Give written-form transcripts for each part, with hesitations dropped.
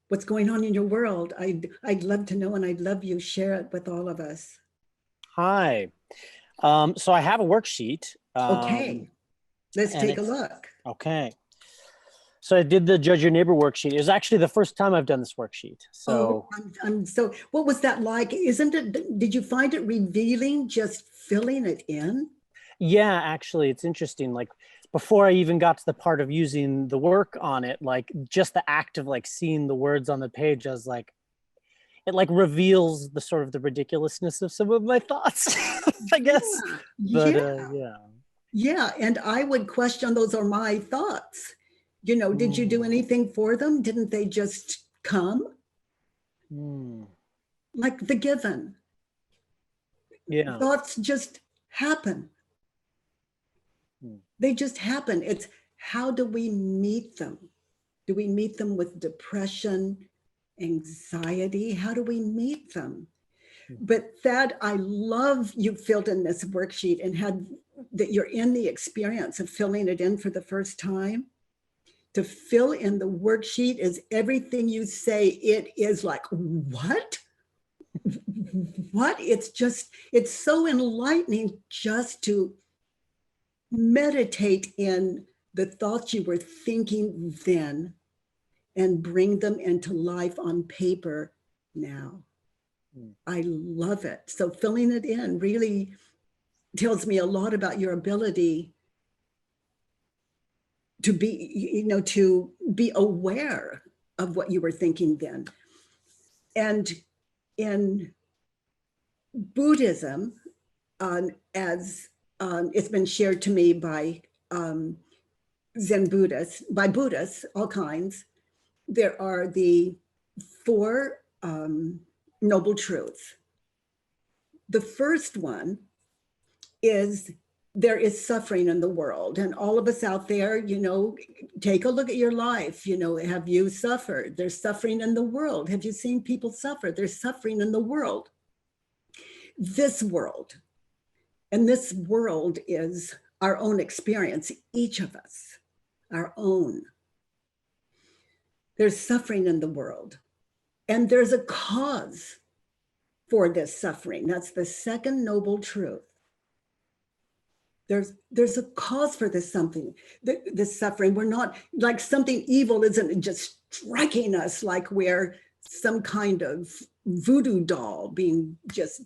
what's going on in your world. I'd love to know, and I'd love you share it with all of us. Hi. So I have a worksheet. Okay, let's and take a look. Okay. So I did the Judge Your Neighbor worksheet. It was actually the first time I've done this worksheet. So, So what was that like? Did you find it revealing just filling it in? yeah, actually, it's interesting. Like before I even got to the part of using the work on it, like just the act of like seeing the words on the page, I was like, it like reveals the sort of the ridiculousness of some of my thoughts, I guess. But Yeah. yeah. Yeah, and I would question those are my thoughts. Did you do anything for them? Didn't they just come? Like the given. Yeah. Thoughts just happen. They just happen. It's how do we meet them? Do we meet them with depression, anxiety? How do we meet them? But that I love you filled in this worksheet and had that you're in the experience of filling it in for the first time. To fill in the worksheet is everything you say. It is like, what? What? It's so enlightening just to meditate in the thoughts you were thinking then and bring them into life on paper now. I love it. So filling it in really tells me a lot about your ability to be aware of what you were thinking then. And in Buddhism, as it's been shared to me by Zen Buddhists, by Buddhists, all kinds, there are the four noble truths. The first one is there is suffering in the world, and all of us out there, take a look at your life. Have you suffered? There's suffering in the world. Have you seen people suffer? There's suffering in the world. This world, and this world is our own experience, each of us, our own. There's suffering in the world, and there's a cause for this suffering. That's the second noble truth. There's a cause for this suffering. We're not like something evil isn't just striking us like we're some kind of voodoo doll being just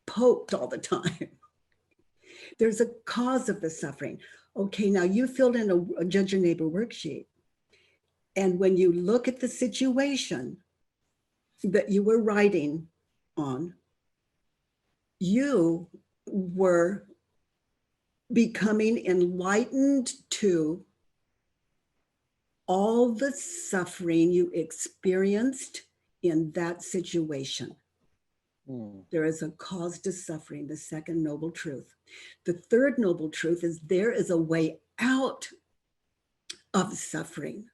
poked all the time. There's a cause of the suffering. Okay, now you filled in a Judge Your Neighbor worksheet. And when you look at the situation that you were writing on, you were becoming enlightened to all the suffering you experienced in that situation. There is a cause to suffering, the second noble truth. The third noble truth is there is a way out of suffering.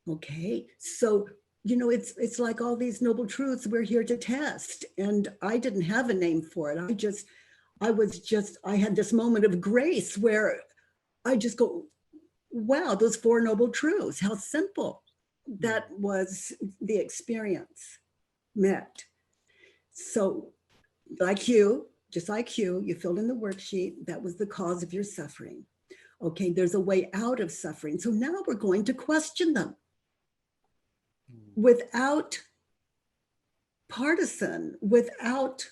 Okay, so it's like all these noble truths we're here to test, and I didn't have a name for it. I had this moment of grace where I just go, wow, those four noble truths, how simple. That was the experience met. So just like you filled in the worksheet. That was the cause of your suffering. Okay, there's a way out of suffering. So now we're going to question them without partisan, without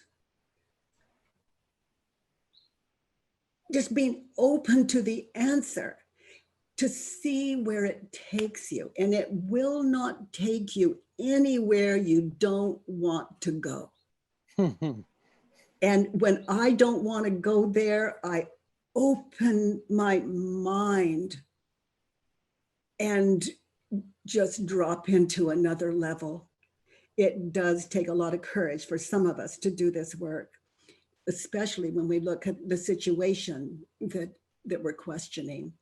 just being open to the answer, to see where it takes you. And it will not take you anywhere you don't want to go. And when I don't want to go there, I open my mind and just drop into another level. It does take a lot of courage for some of us to do this work, especially when we look at the situation that we're questioning.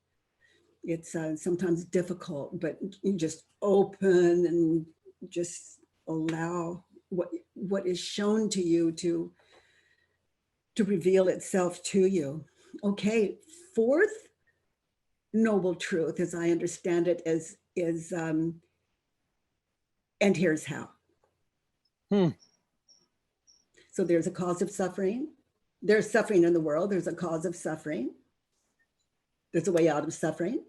It's sometimes difficult, but you just open and just allow what is shown to you to reveal itself to you. Okay, fourth noble truth, as I understand it, is And here's how. So there's a cause of suffering. There's suffering in the world. There's a cause of suffering. There's a way out of suffering.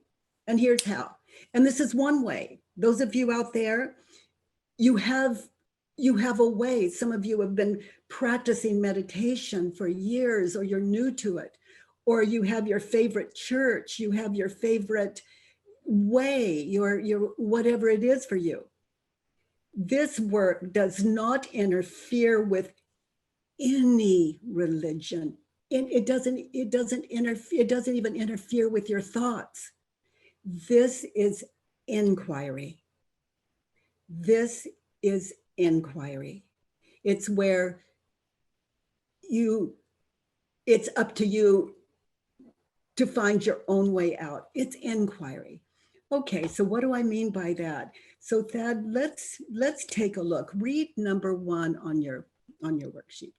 And here's how. And this is one way. Those of you out there, you have a way. Some of you have been practicing meditation for years, or you're new to it, or you have your favorite church, you have your favorite way, your whatever it is for you. This work does not interfere with any religion. It doesn't even interfere with your thoughts. This is inquiry. This is inquiry. It's where it's up to you to find your own way out. It's inquiry. Okay, so what do I mean by that? So Thad, let's take a look. Read number 1 on your worksheet.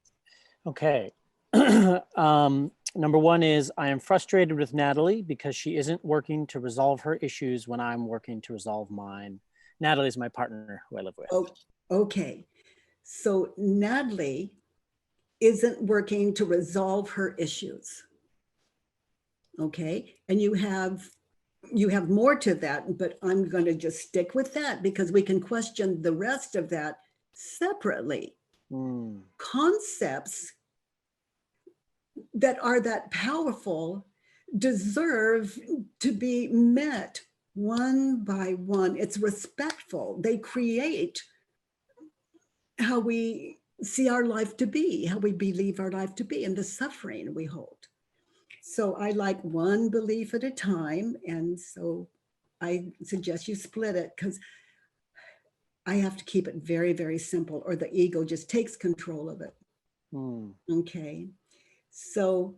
Okay. Number 1 is, I am frustrated with Natalie because she isn't working to resolve her issues when I'm working to resolve mine. Natalie is my partner who I live with. Oh, okay. So Natalie isn't working to resolve her issues. Okay. And you have more to that, but I'm going to just stick with that because we can question the rest of that separately. Concepts that are that powerful deserve to be met one by one. It's respectful. They create how we see our life to be, how we believe our life to be, and the suffering we hold. So I like one belief at a time. And so I suggest you split it because I have to keep it very, very simple, or the ego just takes control of it. Okay. So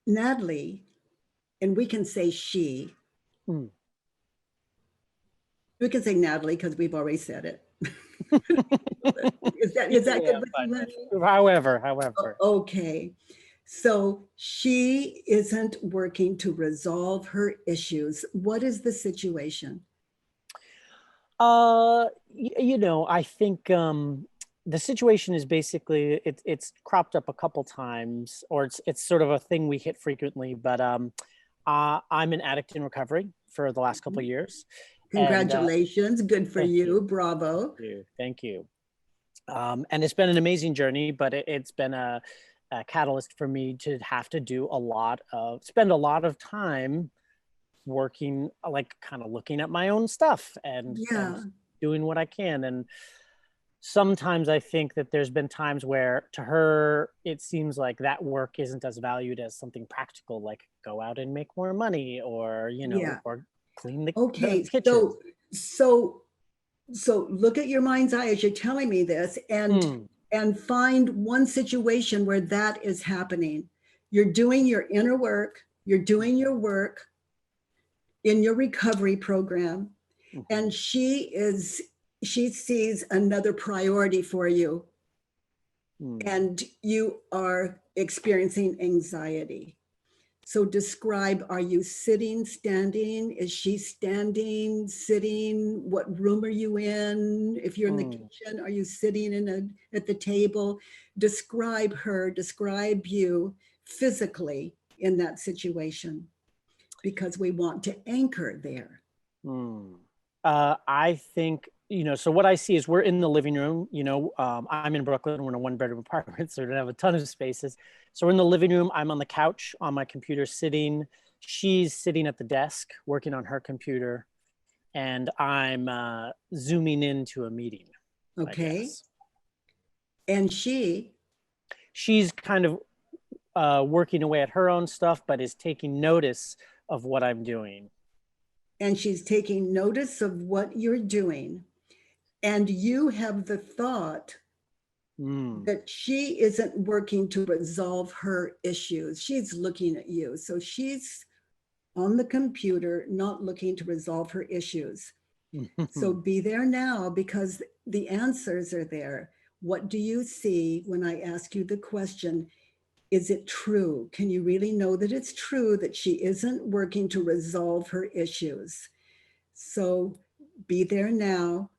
Natalie, and we can say she, we can say Natalie because we've already said it. Is that good with you? However. Okay. So she isn't working to resolve her issues. What is the situation? I think the situation is basically it's cropped up a couple times, or it's sort of a thing we hit frequently. But I'm an addict in recovery for the last couple of years. Congratulations. Good for you. Bravo. Thank you. And it's been an amazing journey, but it's been a catalyst for me to have to spend a lot of time working, like kind of looking at my own stuff and doing what I can. And sometimes I think that there's been times where to her, it seems like that work isn't as valued as something practical, like go out and make more money, or, or clean the kitchen. So look at your mind's eye as you're telling me this, and find one situation where that is happening. You're doing your inner work, you're doing your work in your recovery program, and she sees another priority for you, and you are experiencing anxiety. So describe, are you sitting, standing? Is she standing, sitting? What room are you in? If you're in the kitchen, are you sitting at the table? Describe her, describe you physically in that situation, because we want to anchor there. I think, so what I see is we're in the living room, I'm in Brooklyn, we're in a 1-bedroom apartment, so we don't have a ton of spaces. So we're in the living room, I'm on the couch on my computer sitting, she's sitting at the desk working on her computer, and I'm zooming into a meeting. Okay. And she's kind of working away at her own stuff, but is taking notice of what I'm doing. And she's taking notice of what you're doing. And you have the thought that she isn't working to resolve her issues. She's looking at you. So she's on the computer, not looking to resolve her issues. So be there now, because the answers are there. What do you see when I ask you the question, is it true? Can you really know that it's true that she isn't working to resolve her issues? So be there now,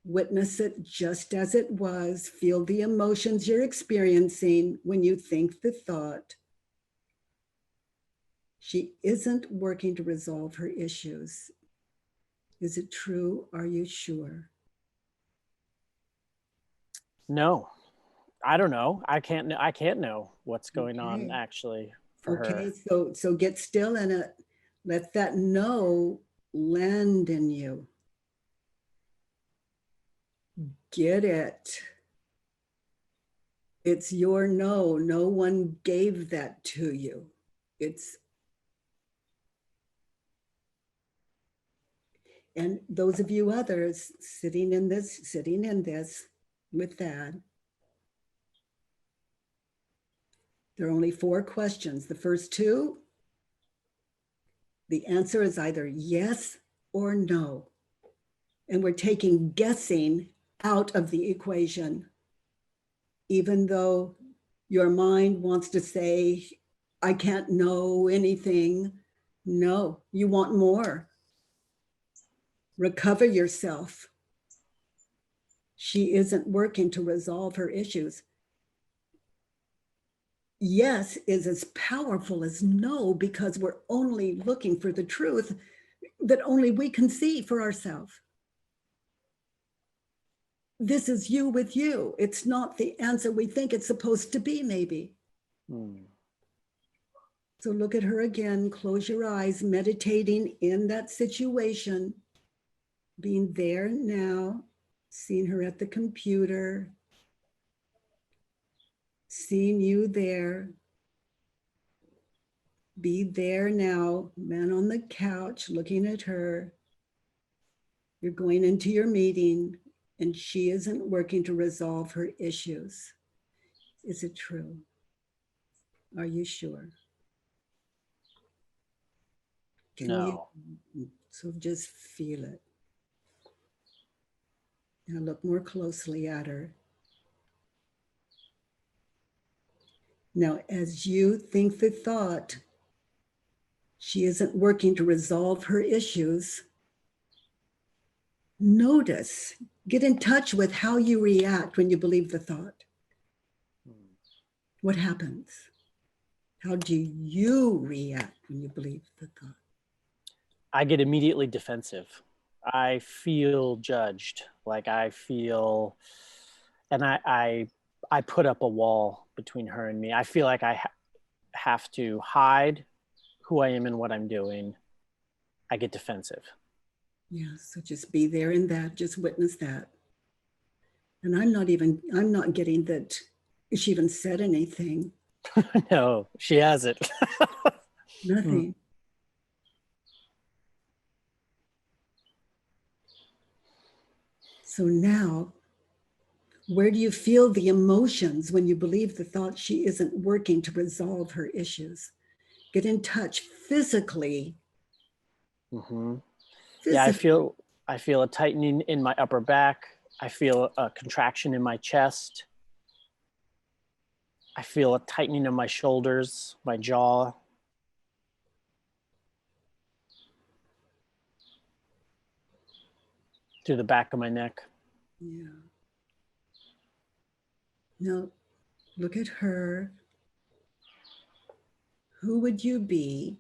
witness it just as it was, feel the emotions you're experiencing when you think the thought, she isn't working to resolve her issues. Is it true? Are you sure? No, I don't know. I can't know what's going on Okay. actually for Okay, her. so get still in it. Let that no land in you. Get it. It's your no. No one gave that to you. And those of you others sitting in this with that, there are only 4 questions. The first 2, the answer is either yes or no. And we're taking guessing out of the equation, even though your mind wants to say, I can't know anything. No, you want more. Recover yourself. She isn't working to resolve her issues. Yes is as powerful as no, because we're only looking for the truth that only we can see for ourselves. This is you with you. It's not the answer we think it's supposed to be, maybe. So look at her again, close your eyes, meditating in that situation, being there now, seeing her at the computer, seeing you there. Be there now, man on the couch, looking at her. You're going into your meeting and she isn't working to resolve her issues. Is it true? Are you sure? No. So just feel it. Now look more closely at her. Now, as you think the thought, she isn't working to resolve her issues, notice, get in touch with how you react when you believe the thought. What happens? How do you react when you believe the thought? I get immediately defensive. I feel judged. Like I feel, and I put up a wall between her and me. I feel like I have to hide who I am and what I'm doing. I get defensive. Yeah, so just be there in that, just witness that. And I'm not getting that she even said anything. No, she hasn't. Nothing. So now, where do you feel the emotions when you believe the thought she isn't working to resolve her issues? Get in touch physically. Yeah, I feel a tightening in my upper back. I feel a contraction in my chest. I feel a tightening of my shoulders, my jaw. Through the back of my neck. Yeah. Now, look at her. Who would you be?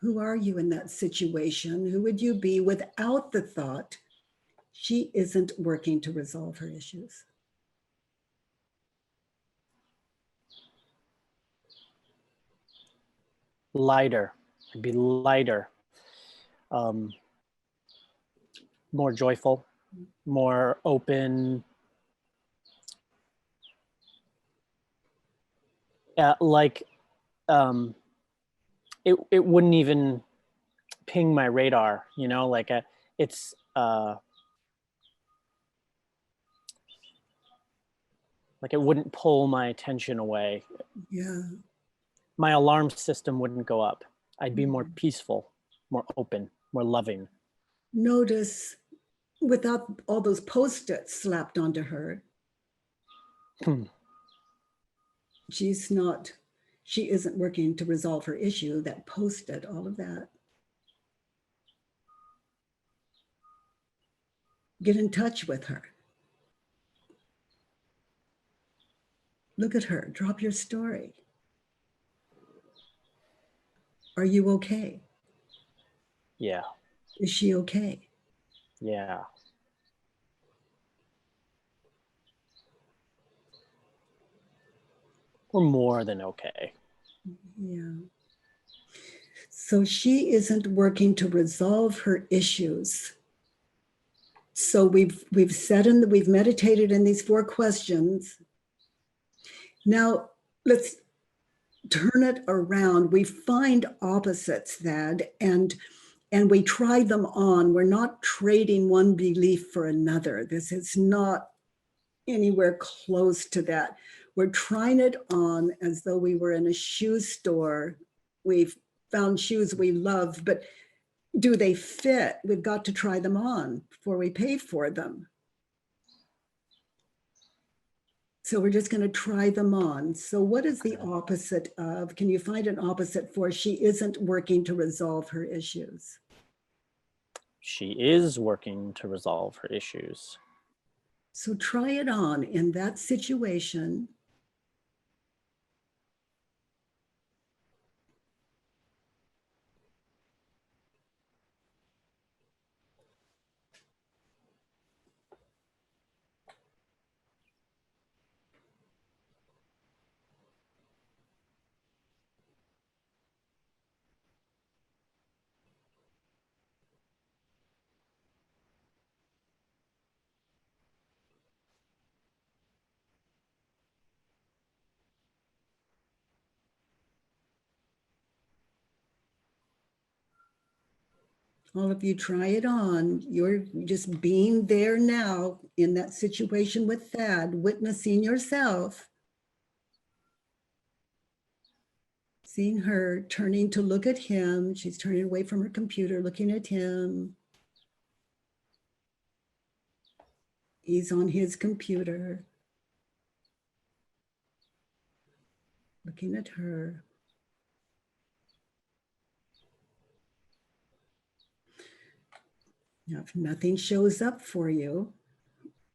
Who are you in that situation? Who would you be without the thought she isn't working to resolve her issues? Lighter. I'd be lighter. More joyful, more open. Like it wouldn't even ping my radar, you know, like it's like it wouldn't pull my attention away. Yeah. My alarm system wouldn't go up. I'd be more peaceful, more open, more loving. Notice without all those post-its slapped onto her, she isn't working to resolve her issue, that post-it, all of that. Get in touch with her. Look at her. Drop your story. Are you okay? Yeah. Is she okay? Yeah. We're more than okay. Yeah. So she isn't working to resolve her issues. So we've meditated in these 4 questions. Now let's turn it around. We find opposites that and we try them on. We're not trading one belief for another. This is not anywhere close to that. We're trying it on as though we were in a shoe store. We've found shoes we love, but do they fit? We've got to try them on before we pay for them. So we're just going to try them on. So what is the opposite of, can you find an opposite for she isn't working to resolve her issues? She is working to resolve her issues. So try it on in that situation. All of you try it on. You're just being there now in that situation with Thad, witnessing yourself. Seeing her turning to look at him. She's turning away from her computer, looking at him. He's on his computer, looking at her. Now, if nothing shows up for you,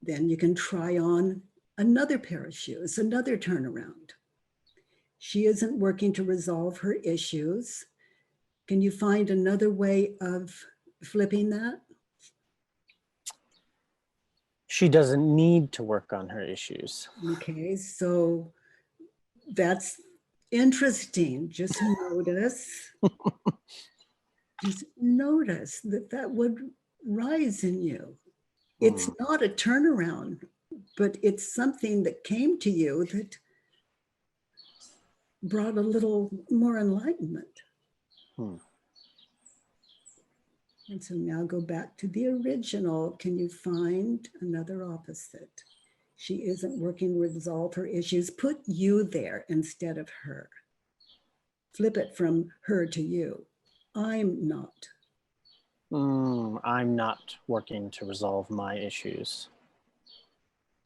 then you can try on another pair of shoes, another turnaround. She isn't working to resolve her issues. Can you find another way of flipping that? She doesn't need to work on her issues. Okay, so that's interesting. Just notice that that would rise in you. It's not a turnaround, but it's something that came to you that brought a little more enlightenment. And so now go back to the original. Can you find another opposite? She isn't working to resolve her issues. Put you there instead of her. Flip it from her to you. I'm not. I'm not working to resolve my issues.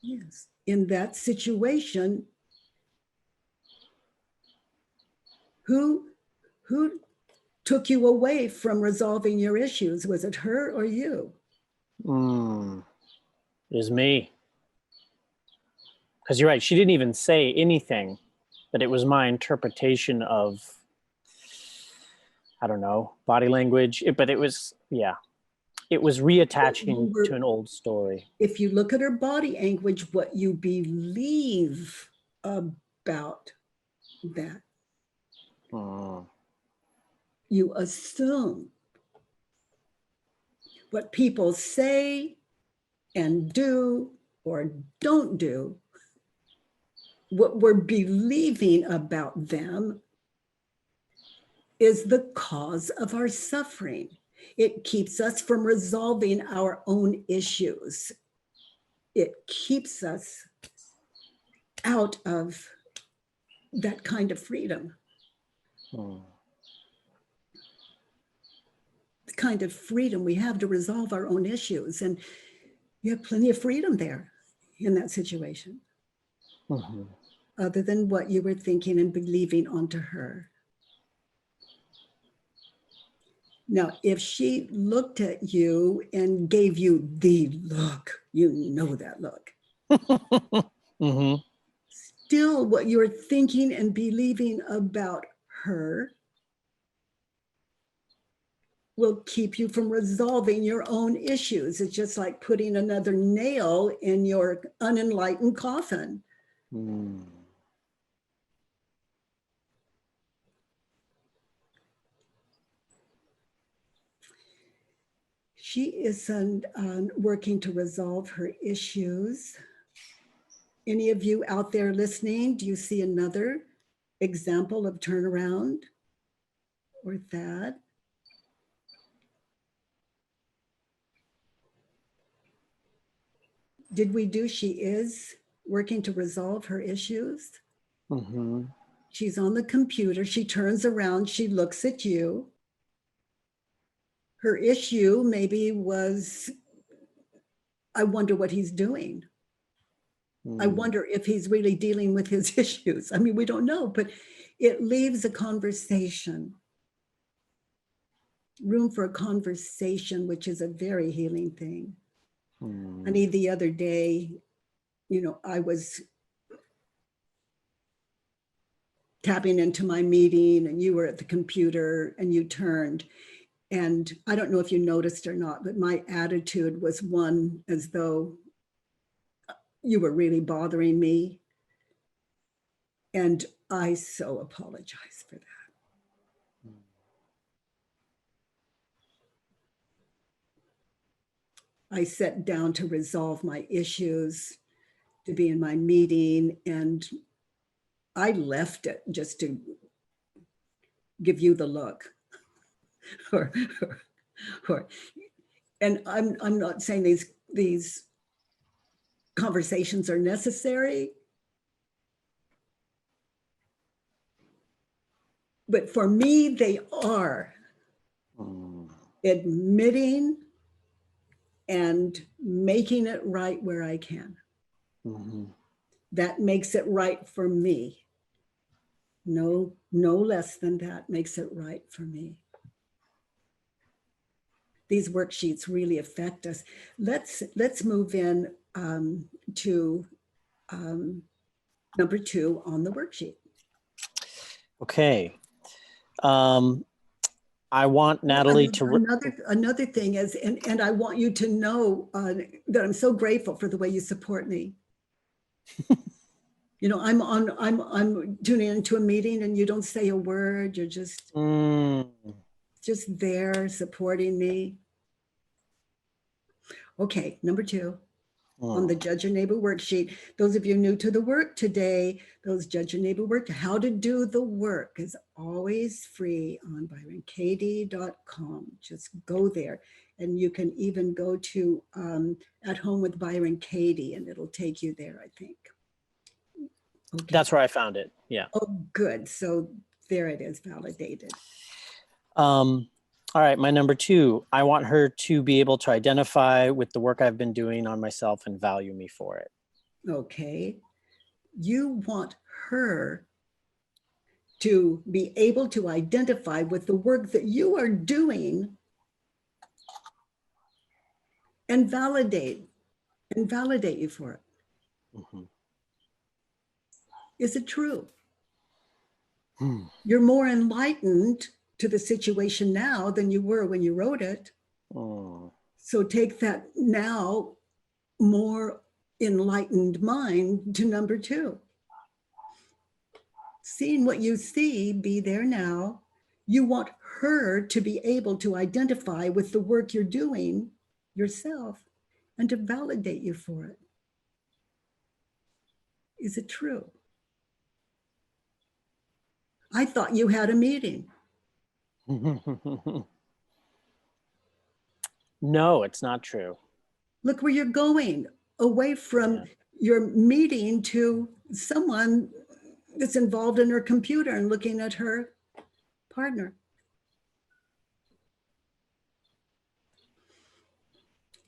Yes. In that situation, who took you away from resolving your issues? Was it her or you? It was me. Because you're right, she didn't even say anything, but it was my interpretation of, I don't know, body language. But it was, it was reattaching to an old story. If you look at her body language, what you believe about that. You assume what people say and do or don't do, what we're believing about them is the cause of our suffering. It keeps us from resolving our own issues. It keeps us out of that kind of freedom. The kind of freedom we have to resolve our own issues. And you have plenty of freedom there in that situation, other than what you were thinking and believing onto her. Now, if she looked at you and gave you the look, you know that look. Mm-hmm. Still, what you're thinking and believing about her will keep you from resolving your own issues. It's just like putting another nail in your unenlightened coffin. Mm. She isn't working to resolve her issues. Any of you out there listening, do you see another example of turnaround or that? Did we do she is working to resolve her issues? Mm-hmm. She's on the computer. She turns around. She looks at you. Her issue maybe was, I wonder what he's doing. I wonder if he's really dealing with his issues. I mean, we don't know, but it leaves a conversation, room for a conversation, which is a very healing thing. I mean, the other day, you know, I was tapping into my meeting and you were at the computer and you turned. And I don't know if you noticed or not, but my attitude was one as though you were really bothering me. And I so apologize for that. I sat down to resolve my issues, to be in my meeting, and I left it just to give you the look. And I'm not saying these conversations are necessary, but for me, they are. Admitting and making it right where I can. Mm-hmm. That makes it right for me. No less than that makes it right for me. These worksheets really affect us. Let's move in to number 2 on the worksheet. Okay. I want Natalie another thing is, and I want you to know that I'm so grateful for the way you support me. You know, I'm tuning into a meeting and you don't say a word. You're just there supporting me. Okay, number 2. On the Judge-Your-Neighbor Worksheet. Those of you new to the work today, those Judge-Your-Neighbor work, how to do the work is always free on byronkady.com. Just go there. And you can even go to At Home with Byron Katie and it'll take you there, I think. Okay. That's where I found it. Yeah. Oh, good. So there it is, validated. All right, my number 2, I want her to be able to identify with the work I've been doing on myself and value me for it. Okay. You want her to be able to identify with the work that you are doing and validate you for it. Mm-hmm. Is it true? You're more enlightened to the situation now than you were when you wrote it. So take that now more enlightened mind to number 2. Seeing what you see, be there now. You want her to be able to identify with the work you're doing yourself and to validate you for it. Is it true? I thought you had a meeting. No, it's not true. Look where you're going, away from your meeting to someone that's involved in her computer and looking at her partner.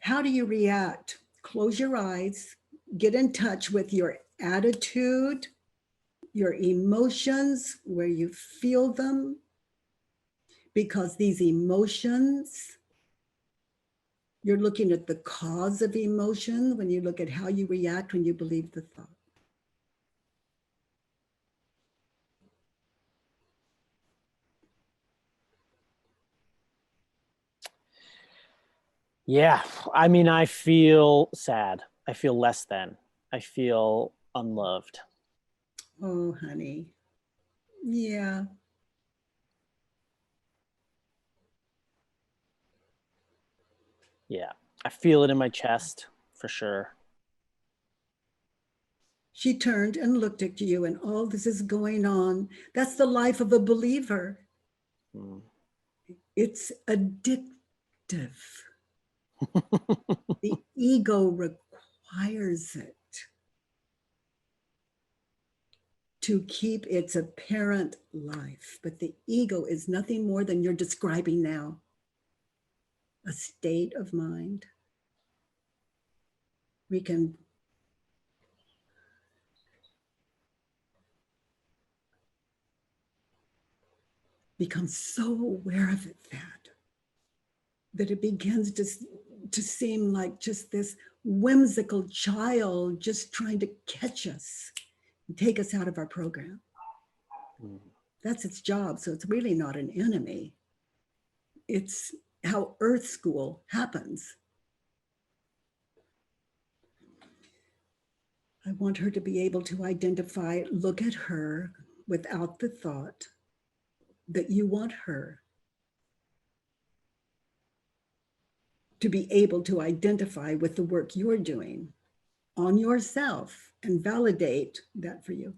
How do you react? Close your eyes, get in touch with your attitude, your emotions, where you feel them. because these emotions, you're looking at the cause of emotion when you look at how you react when you believe the thought. Yeah, I mean, I feel sad. I feel less than. I feel unloved. Oh, honey. Yeah. Yeah, I feel it in my chest for sure. She turned and looked at you, and all this is going on. That's the life of a believer. Mm. It's addictive. The ego requires it to keep its apparent life. But the ego is nothing more than you're describing now, a state of mind. We can become so aware of it that it begins to seem like just this whimsical child just trying to catch us and take us out of our program. That's its job. So it's really not an enemy. It's how Earth School happens. I want her to be able to identify, look at her without the thought that you want her to be able to identify with the work you're doing on yourself and validate that for you.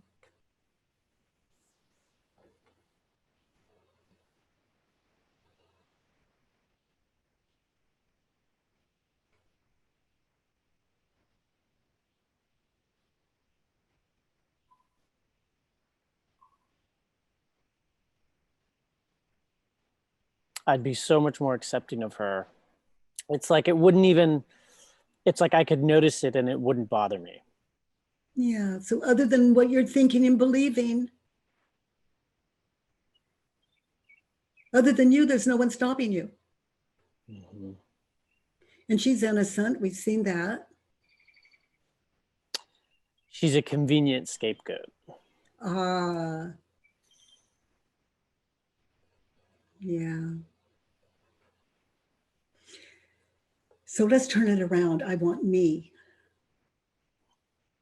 I'd be so much more accepting of her. It's like it wouldn't even, it's like I could notice it and it wouldn't bother me. Yeah. So other than what you're thinking and believing, other than you, there's no one stopping you. Mm-hmm. And she's innocent. We've seen that. She's a convenient scapegoat. Yeah. So let's turn it around. I want me.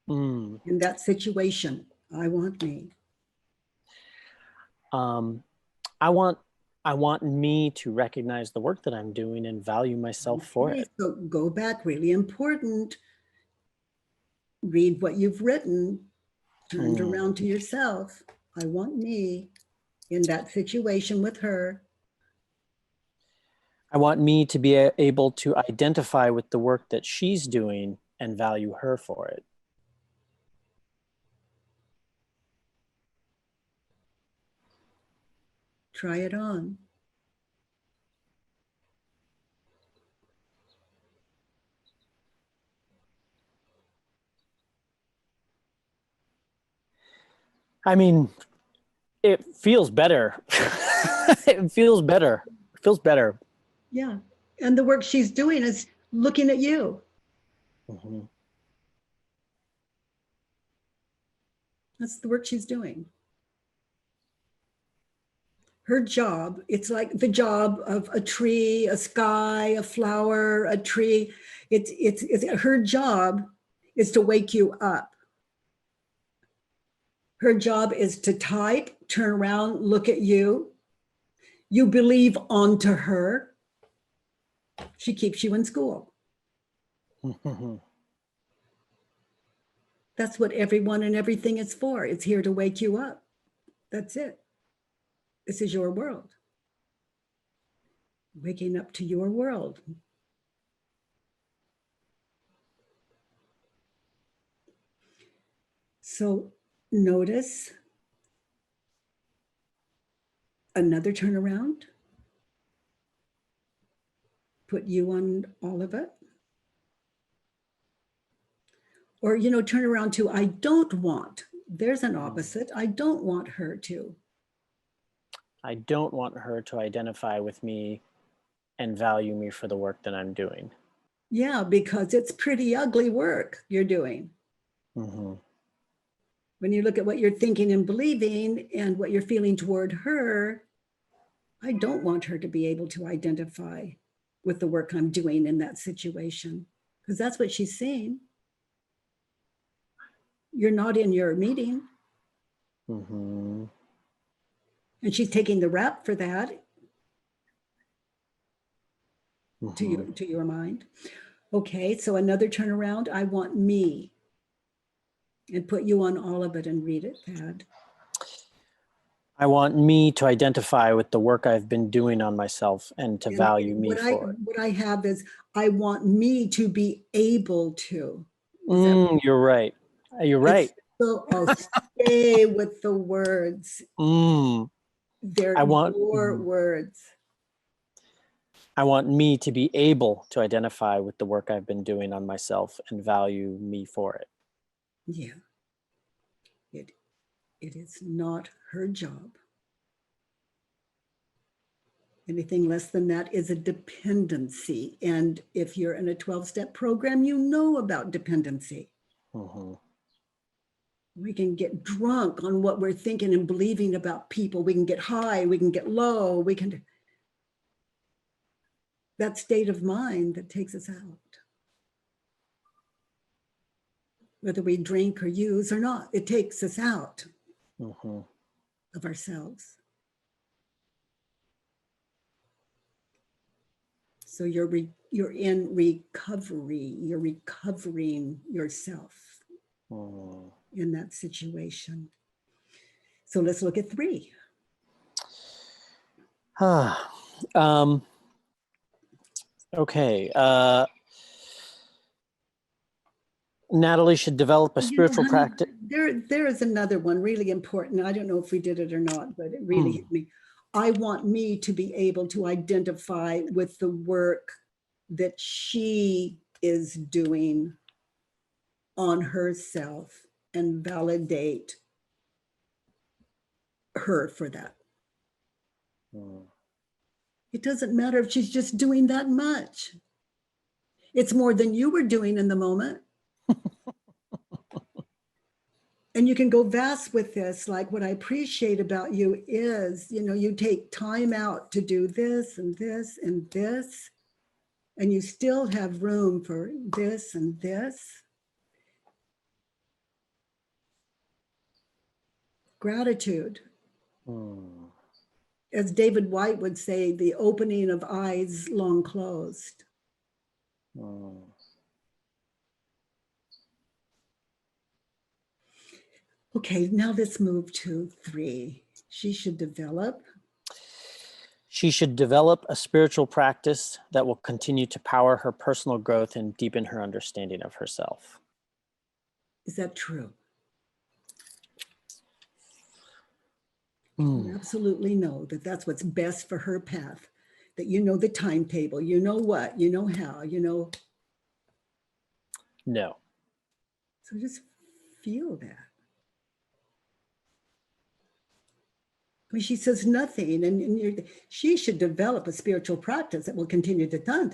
In that situation, I want me. I want me to recognize the work that I'm doing and value myself for it. So go back, really important. Read what you've written, turned around to yourself. I want me in that situation with her. I want me to be able to identify with the work that she's doing and value her for it. Try it on. I mean, it feels better. It feels better. It feels better. Yeah. And the work she's doing is looking at you. Mm-hmm. That's the work she's doing. Her job, it's like the job of a tree, a sky, a flower, a tree. It's her job is to wake you up. Her job is to type, turn around, look at you. You believe onto her. She keeps you in school. Mm-hmm. That's what everyone and everything is for. It's here to wake you up. That's it. This is your world. Waking up to your world. So notice another turnaround. Put you on all of it. Or, turn around to, I don't want. There's an opposite. I don't want her to. I don't want her to identify with me and value me for the work that I'm doing. Yeah, because it's pretty ugly work you're doing. Mm-hmm. When you look at what you're thinking and believing and what you're feeling toward her, I don't want her to be able to identify with the work I'm doing in that situation, because that's what she's seeing. You're not in your meeting. Mm-hmm. And she's taking the rap for that, Mm-hmm. to your mind. Okay, so another turnaround, I want me. And put you on all of it and read it, Thad. I want me to identify with the work I've been doing on myself and to value me for it. What I have is, I want me to be able to. Is that You're right. You're right. So I'll stay with the words. They're I want your words. I want me to be able to identify with the work I've been doing on myself and value me for it. Yeah. It is not her job. Anything less than that is a dependency. And if you're in a 12-step program, you know about dependency. Mm-hmm. We can get drunk on what we're thinking and believing about people. We can get high, we can get low, we can. That state of mind that takes us out. Whether we drink or use or not, it takes us out of ourselves. So you're in recovery. You're recovering yourself in that situation. So let's look at 3. Okay. Natalie should develop a spiritual practice. There is another one really important. I don't know if we did it or not, but it really hit me. I want me to be able to identify with the work that she is doing on herself and validate her for that. It doesn't matter if she's just doing that much. It's more than you were doing in the moment. And you can go vast with this. Like, what I appreciate about you is, you take time out to do this and this and this, and you still have room for this and this. Gratitude. As David White would say, the opening of eyes long closed. Okay, now let's move to 3. She should develop a spiritual practice that will continue to power her personal growth and deepen her understanding of herself. Is that true? You absolutely know that that's what's best for her path, that you know the timetable, you know what, you know how, No. So just feel that. I mean, she says nothing, and she should develop a spiritual practice that will continue to dun.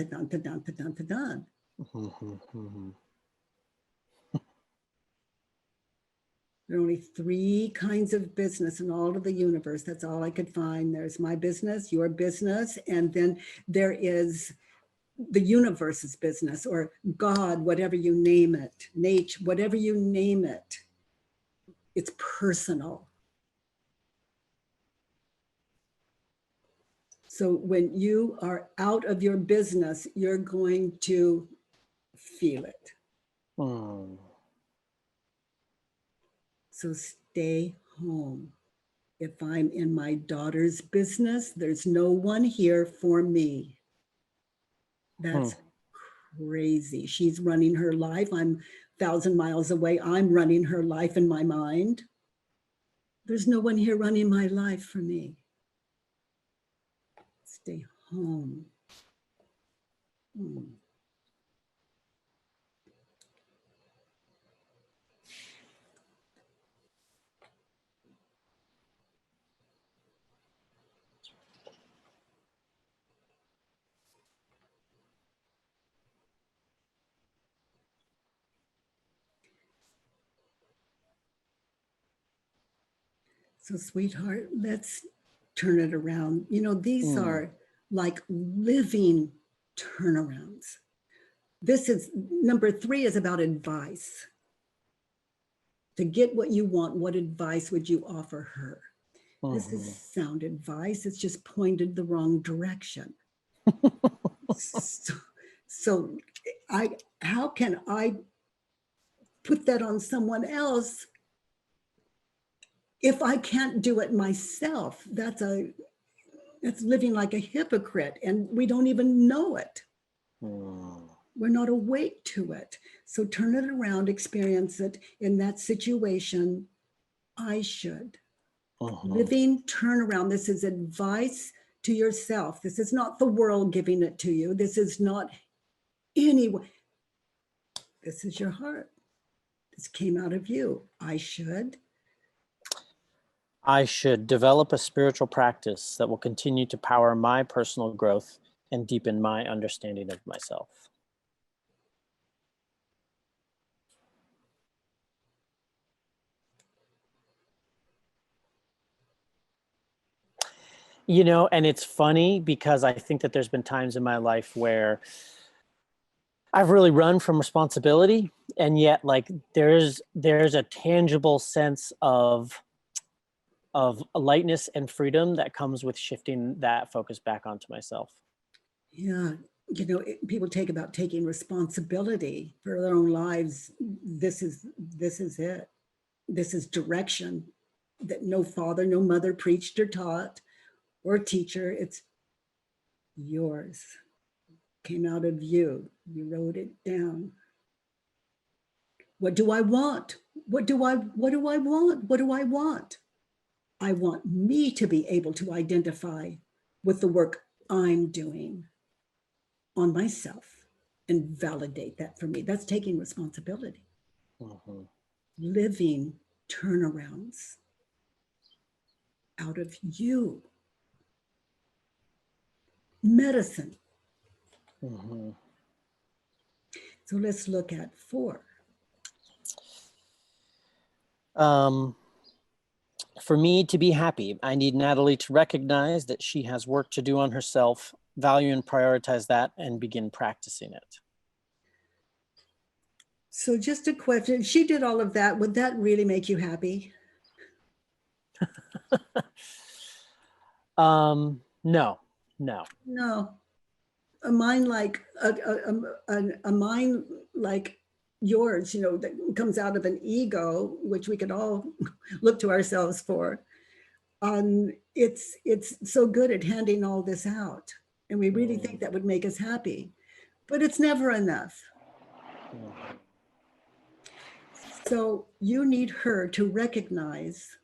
There are only 3 kinds of business in all of the universe. That's all I could find. There's my business, your business, and then there is the universe's business, or God, whatever you name it, nature, whatever you name it. It's personal. So when you are out of your business, you're going to feel it. So stay home. If I'm in my daughter's business, there's no one here for me. That's crazy. She's running her life. I'm 1,000 miles away. I'm running her life in my mind. There's no one here running my life for me. Stay home. So, sweetheart, let's turn it around. You know, these are like living turnarounds. This is number 3 is about advice. To get what you want, what advice would you offer her? This is sound advice. It's just pointed the wrong direction. So how can I put that on someone else if I can't do it myself? That's living like a hypocrite, and we don't even know it. We're not awake to it. So turn it around, experience it in that situation. I should. Living turnaround. This is advice to yourself. This is not the world giving it to you. This is not anyone. This is your heart. This came out of you. I should develop a spiritual practice that will continue to power my personal growth and deepen my understanding of myself. You know, and it's funny because I think that there's been times in my life where I've really run from responsibility, and yet like there's a tangible sense of lightness and freedom that comes with shifting that focus back onto myself. Yeah. You know, people take about taking responsibility for their own lives. This is it. This is direction that no father, no mother preached or taught or teacher. It's yours. Came out of you. You wrote it down. What do I want? What do I want? What do I want? I want me to be able to identify with the work I'm doing on myself and validate that for me. That's taking responsibility. Living turnarounds out of you. Medicine. So let's look at 4. For me to be happy, I need Natalie to recognize that she has work to do on herself, value and prioritize that, and begin practicing it. So just a question, she did all of that. Would that really make you happy? No. A mind like a mind like yours, you know, that comes out of an ego, which we could all look to ourselves for. It's so good at handing all this out, and we really think that would make us happy, but it's never enough. So you need her to recognize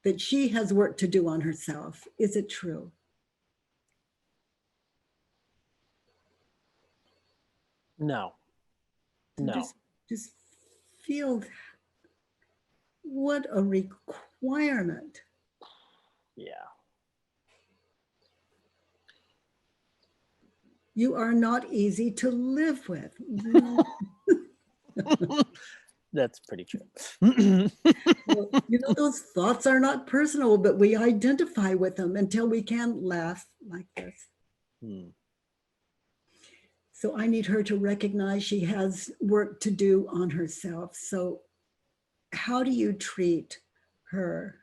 that she has work to do on herself. Is it true? No. Just feel that. What a requirement. Yeah. You are not easy to live with. That's pretty true. Well, you know, those thoughts are not personal, but we identify with them until we can laugh like this. So I need her to recognize she has work to do on herself. So how do you treat her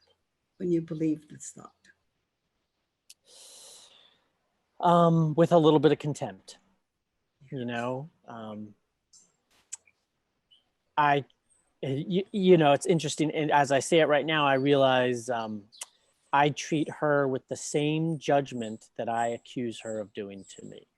when you believe this thought? With a little bit of contempt, you know. You know, it's interesting. And as I say it right now, I realize I treat her with the same judgment that I accuse her of doing to me.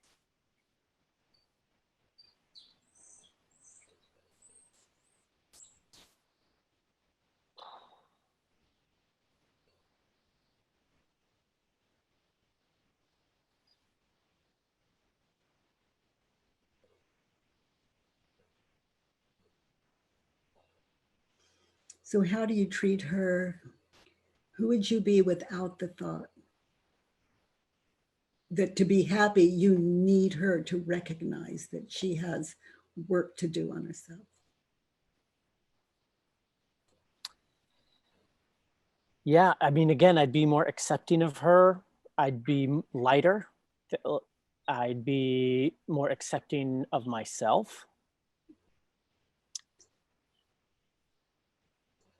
So how do you treat her? Who would you be without the thought? That to be happy, you need her to recognize that she has work to do on herself. Yeah, I mean, again, I'd be more accepting of her. I'd be lighter. I'd be more accepting of myself.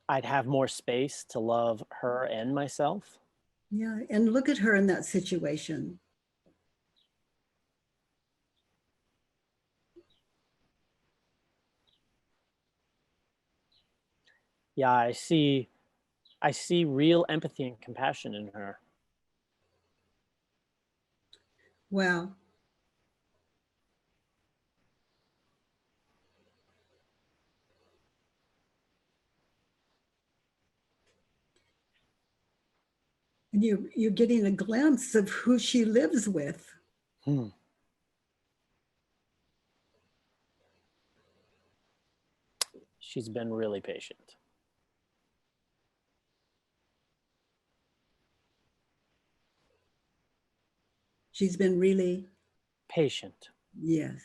I'd have more space to love her and myself. Yeah. And look at her in that situation. Yeah, I see real empathy and compassion in her. Wow. And you're getting a glimpse of who she lives with. Hmm. She's been really patient. She's been really, Patient. yes.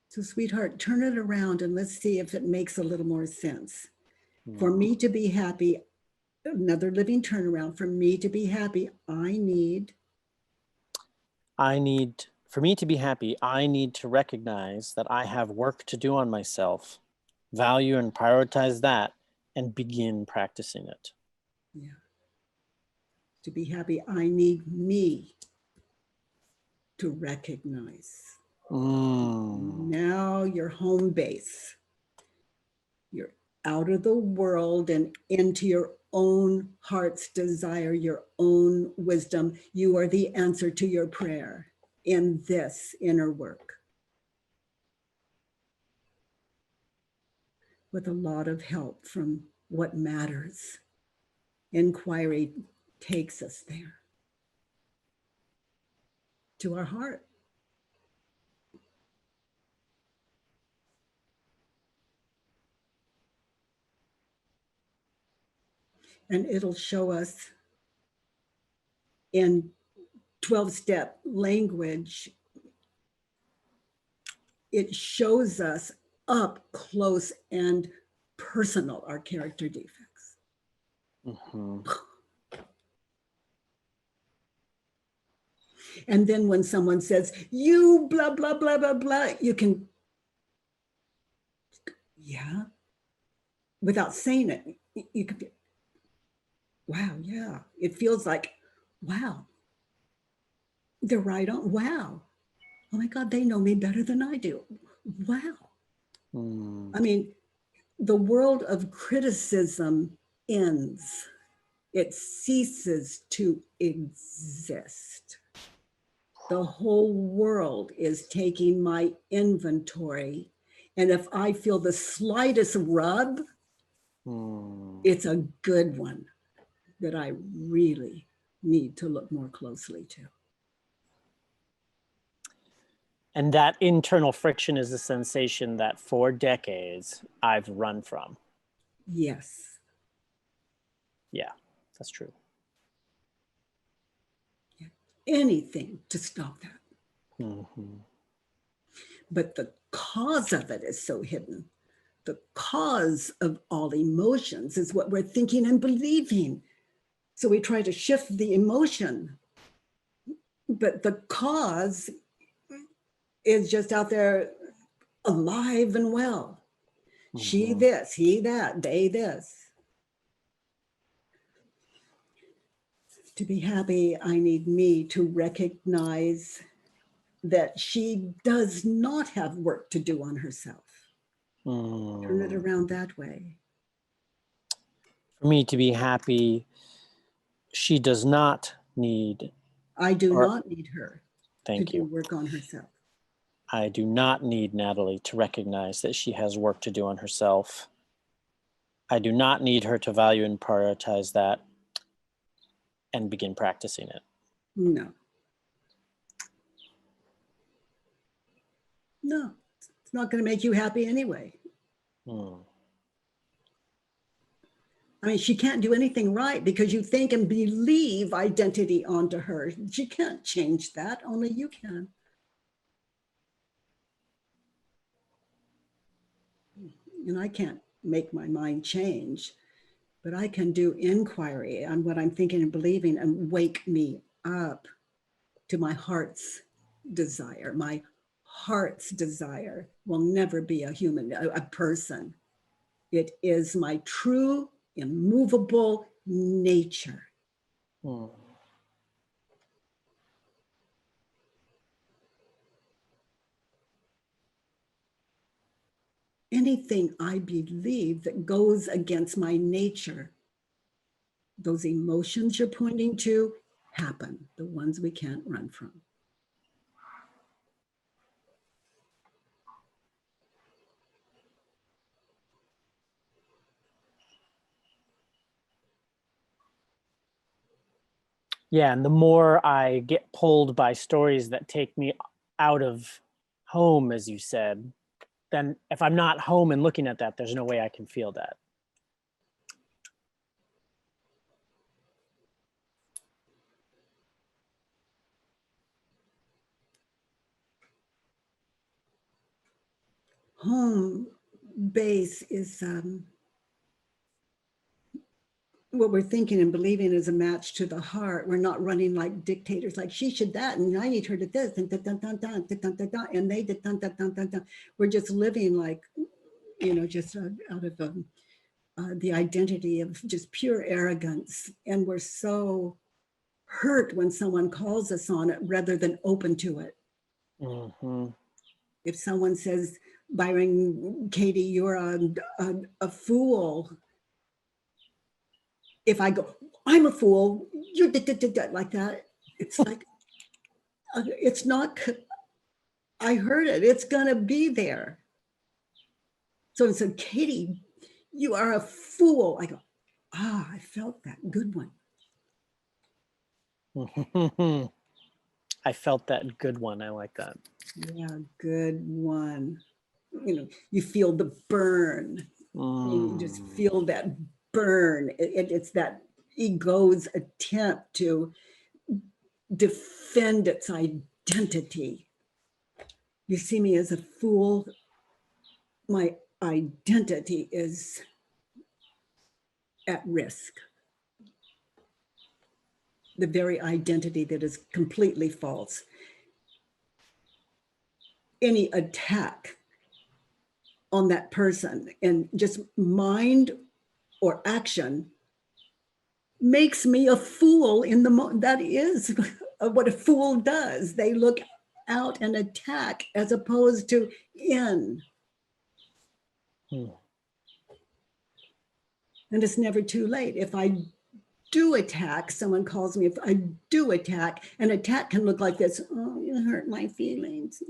So, sweetheart, turn it around and let's see if it makes a little more sense. For me to be happy, another living turnaround, for me to be happy, For me to be happy, I need to recognize that I have work to do on myself, value and prioritize that, and begin practicing it. yeah, to be happy, I need me to recognize. Now you're home base. You're out of the world and into your own heart's desire, your own wisdom. You are the answer to your prayer in this inner work, with a lot of help from what matters. Inquiry takes us there, to our heart. And it'll show us in 12-step language, it shows us up close and personal our character defects. And then when someone says, you blah, blah, blah, blah, blah, you can, yeah, without saying it, you could be, wow, yeah. It feels like, wow, they're right on. Wow. Oh my God, they know me better than I do. Wow. I mean, the world of criticism ends. It ceases to exist. The whole world is taking my inventory. And if I feel the slightest rub, it's a good one that I really need to look more closely to. And that internal friction is a sensation that for decades I've run from. Yes. Yeah, that's true. Yeah. Anything to stop that. But the cause of it is so hidden. The cause of all emotions is what we're thinking and believing. So we try to shift the emotion, but the cause is just out there alive and well. She this, he that, they this. To be happy, I need me to recognize that she does not have work to do on herself. Turn it around that way. For me to be happy, she does not need. I do not need her to Thank do you. work on herself. I do not need Natalie to recognize that she has work to do on herself. I do not need her to value and prioritize that and begin practicing it. No. No, it's not going to make you happy anyway. I mean, she can't do anything right because you think and believe identity onto her. She can't change that. Only you can. And I can't make my mind change, but I can do inquiry on what I'm thinking and believing and wake me up to my heart's desire. My heart's desire will never be a human, a person. It is my true, immovable nature. Anything I believe that goes against my nature, those emotions you're pointing to happen, the ones we can't run from. Yeah, and the more I get pulled by stories that take me out of home, as you said, then if I'm not home and looking at that, there's no way I can feel that. Home base is what we're thinking and believing is a match to the heart. We're not running like dictators, like she should that, and I need her to this, and dun, dun, dun, dun, dun, dun, dun, and they did dun, dun, dun, dun, dun. We're just living like, just out of the identity of just pure arrogance. And we're so hurt when someone calls us on it rather than open to it. Mm-hmm. If someone says, Byron, Katie, you're a fool. If I go, I'm a fool, you're like that, it's like, it's not, I heard it, it's gonna be there. So it said, Katie, you are a fool. I go, I felt that, good one. I felt that, good one. I like that. Yeah, good one. You feel the burn. You just feel that burn. It's that ego's attempt to defend its identity. You see me as a fool. My identity is at risk. The very identity that is completely false. Any attack on that person and just mind or action makes me a fool in the moment. That is what a fool does. They look out and attack as opposed to in. And it's never too late. If I do attack, someone calls me, if I do attack, an attack can look like this. Oh, you hurt my feelings.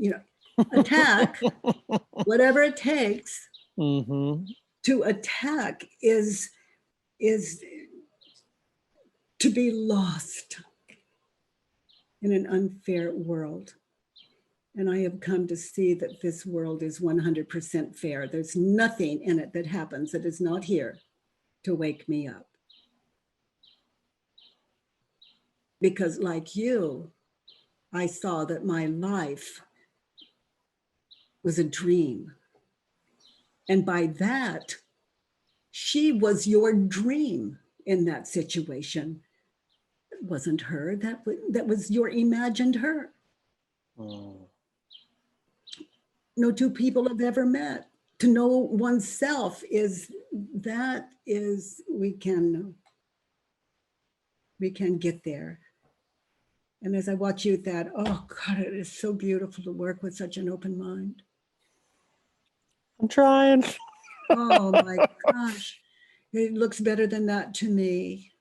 Attack, whatever it takes to attack is to be lost in an unfair world. And I have come to see that this world is 100% fair. There's nothing in it that happens that is not here to wake me up. Because like you, I saw that my life was a dream. And by that, she was your dream in that situation. It wasn't her, that was your imagined her. No two people have ever met. To know oneself we can get there. And as I watch you that, oh God, it is so beautiful to work with such an open mind. I'm trying. Oh my gosh, it looks better than that to me.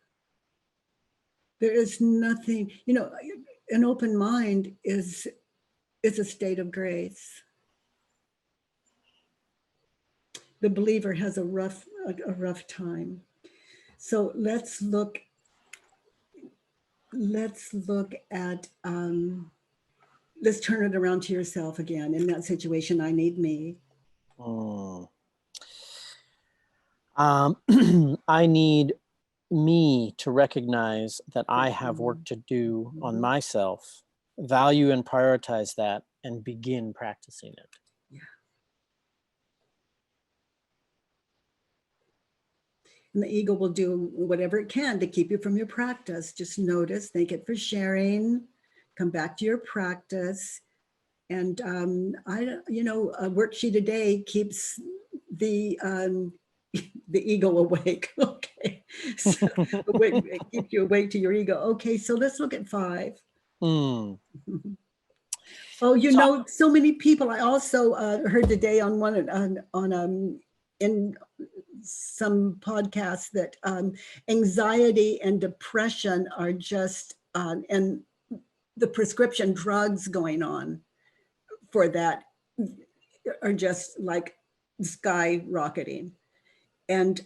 There is nothing, an open mind is a state of grace. The believer has a rough time. So let's look at, let's turn it around to yourself again. In that situation, I need me. I need me to recognize that I have work to do on myself, value and prioritize that, and begin practicing it. Yeah. And the ego will do whatever it can to keep you from your practice. Just notice, thank it for sharing, come back to your practice. And a worksheet a day keeps the ego awake. Okay. So it keeps you awake to your ego. Okay, so let's look at 5. Hmm. Oh, so many people. I also heard today on in some podcasts that anxiety and depression are just and the prescription drugs going on for that are just like skyrocketing. And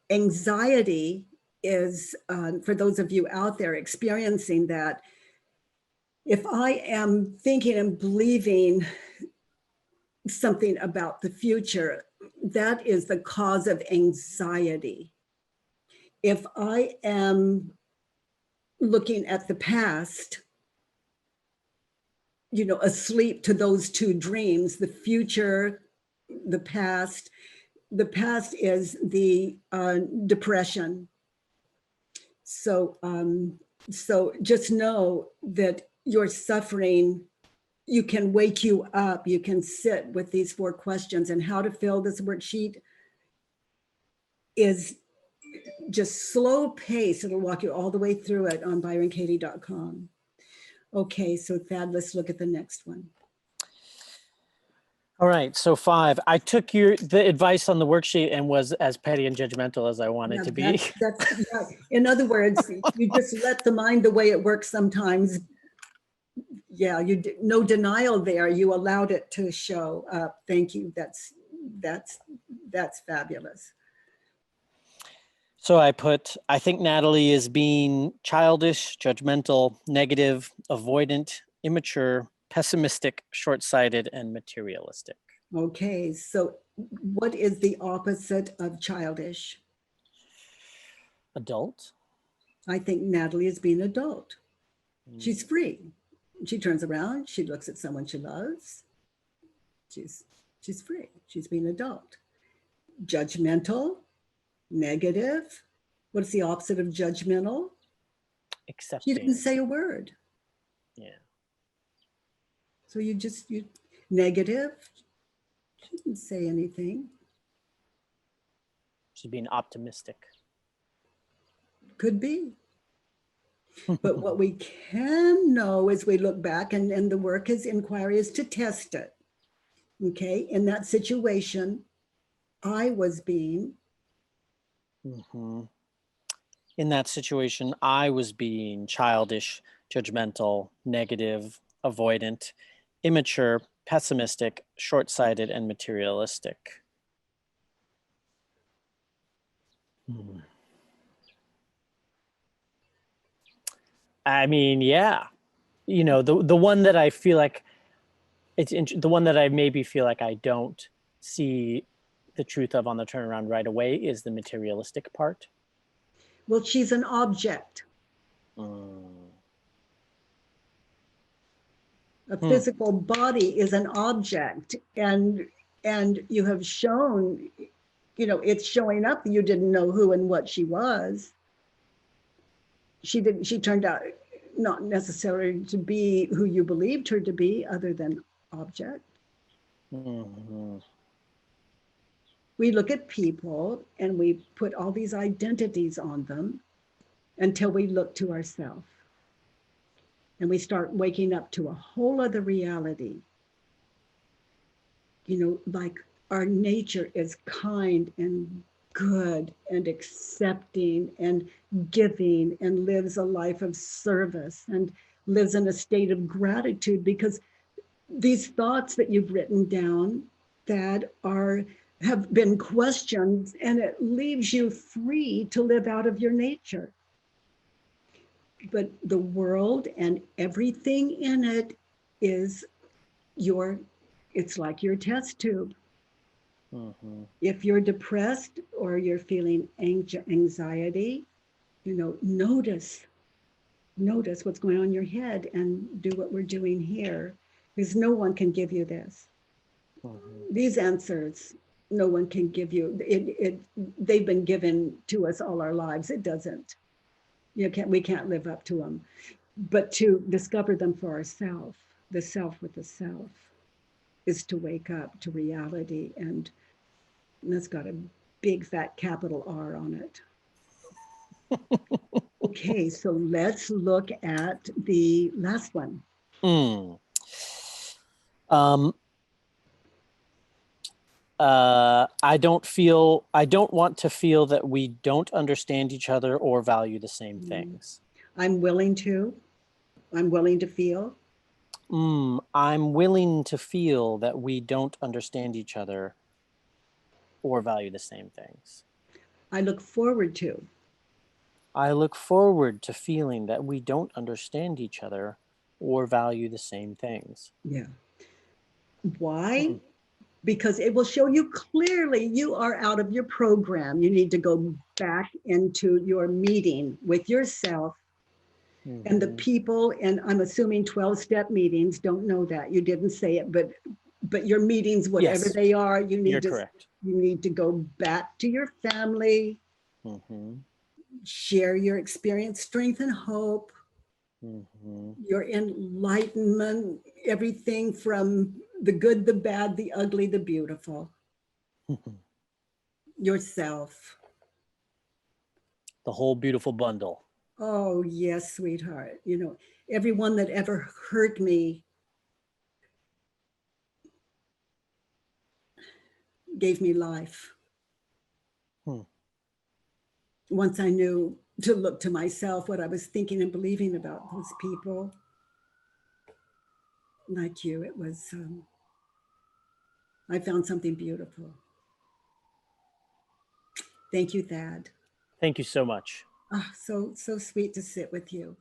anxiety is, for those of you out there experiencing that, if I am thinking and believing something about the future, that is the cause of anxiety. If I am looking at the past, asleep to those 2 dreams, the future, the past is the depression. So just know that your suffering, you can wake you up. You can sit with these 4 questions, and how to fill this worksheet is just slow pace. It'll walk you all the way through it on byronkatie.com. Okay, so Thad, let's look at the next one. All right, so 5. I took the advice on the worksheet and was as petty and judgmental as I wanted to be. In other words, you just let the mind the way it works sometimes. Yeah, no denial there. You allowed it to show up. Thank you. That's fabulous. So I think Natalie is being childish, judgmental, negative, avoidant, immature, pessimistic, short-sighted, and materialistic. Okay, so what is the opposite of childish? Adult. I think Natalie is being adult. She's free. She turns around, she looks at someone she loves. She's free. She's being adult. Judgmental, negative. What's the opposite of judgmental? Accepting. She didn't say a word. Yeah. So you negative. She didn't say anything. She's being optimistic. Could be. But what we can know as we look back, and the work is inquiry, is to test it. Okay, in that situation, I was being. Mm-hmm. In that situation, I was being childish, judgmental, negative, avoidant, immature, pessimistic, short-sighted, and materialistic. I mean, yeah, the one that I feel like the one that I maybe feel like I don't see the truth of on the turnaround right away is the materialistic part. Well, she's an object. A physical body is an object, and you have shown, it's showing up. You didn't know who and what she was. She turned out not necessarily to be who you believed her to be, other than object. We look at people and we put all these identities on them until we look to ourselves. And we start waking up to a whole other reality. Like our nature is kind and good and accepting and giving, and lives a life of service and lives in a state of gratitude, because these thoughts that you've written down that have been questioned, and it leaves you free to live out of your nature. But the world and everything in it is it's like your test tube. If you're depressed or you're feeling anxiety, notice what's going on in your head and do what we're doing here, because no one can give you this. These answers no one can give you it. They've been given to us all our lives. It doesn't. We can't live up to them. But to discover them for ourselves, the self with the self, is to wake up to reality, and that's got a big fat capital R on it. Okay, so let's look at the last one. I don't want to feel that we don't understand each other or value the same things. I'm willing to feel. I'm willing to feel that we don't understand each other or value the same things. I look forward to feeling that we don't understand each other or value the same things. Yeah. Why? Because it will show you clearly you are out of your program. You need to go back into your meeting with yourself and the people. And I'm assuming 12-step meetings, don't know that. You didn't say it, but your meetings, whatever Yes, they are, you need correct. You need to go back to your family, share your experience, strength, and hope, your enlightenment, everything from the good, the bad, the ugly, the beautiful. Yourself. The whole beautiful bundle. Oh, yes, sweetheart. Everyone that ever hurt me gave me life. Once I knew to look to myself, what I was thinking and believing about those people, like you, it was, I found something beautiful. Thank you, Thad. Thank you so much. Oh, so sweet to sit with you.